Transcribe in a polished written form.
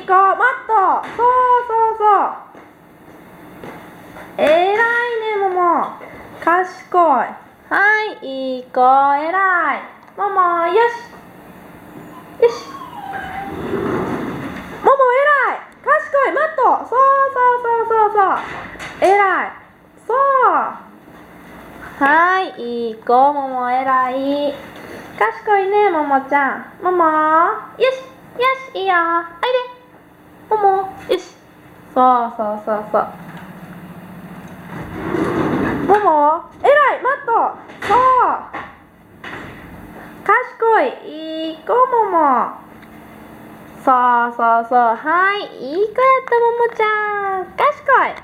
子、マット。そうそうそう。えらいね、もも。賢い。はい、いい子、えらい。もも、よし。よし。もも、えらい。賢い、マット。そうそうそうそうそう。えらい。そう。はい、いい子、もも、えらい。賢いね、ももちゃん。もも、よし。よし、いいよ。おいで。もも、よし。そうそうそうそう。もも、えらい、マット。そう。賢い、いい子、もも。そうそうそう。はい、いい子やった、ももちゃん。賢い。